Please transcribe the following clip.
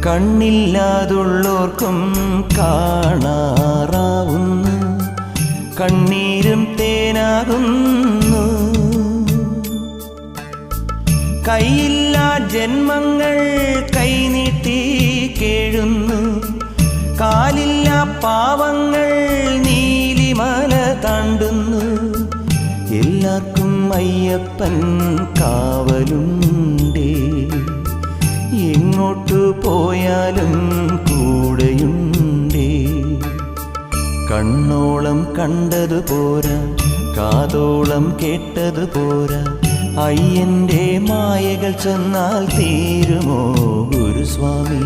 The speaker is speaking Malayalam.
കണ്ണില്ലാതുള്ളോർക്കും കാണാറാവുന്നു, കണ്ണീരും തേനാകുന്നു. കൈയില്ലാ ജന്മങ്ങൾ കൈനീട്ടി കേഴുന്നു, കാലില്ലാ പാവങ്ങൾ നീലിമല താണ്ടുന്നു. എല്ലാവർക്കും അയ്യപ്പൻ കാവലുണ്ടേ, എങ്ങോട്ടു പോയാലും കൂടെയുണ്ടേ. കണ്ണോളം കണ്ടതു പോരാ, കാതോളം കേട്ടതു പോരാ, അയ്യന്റെ മായകൾ ചെന്നാൽ തീരുമോ ഗുരുസ്വാമി?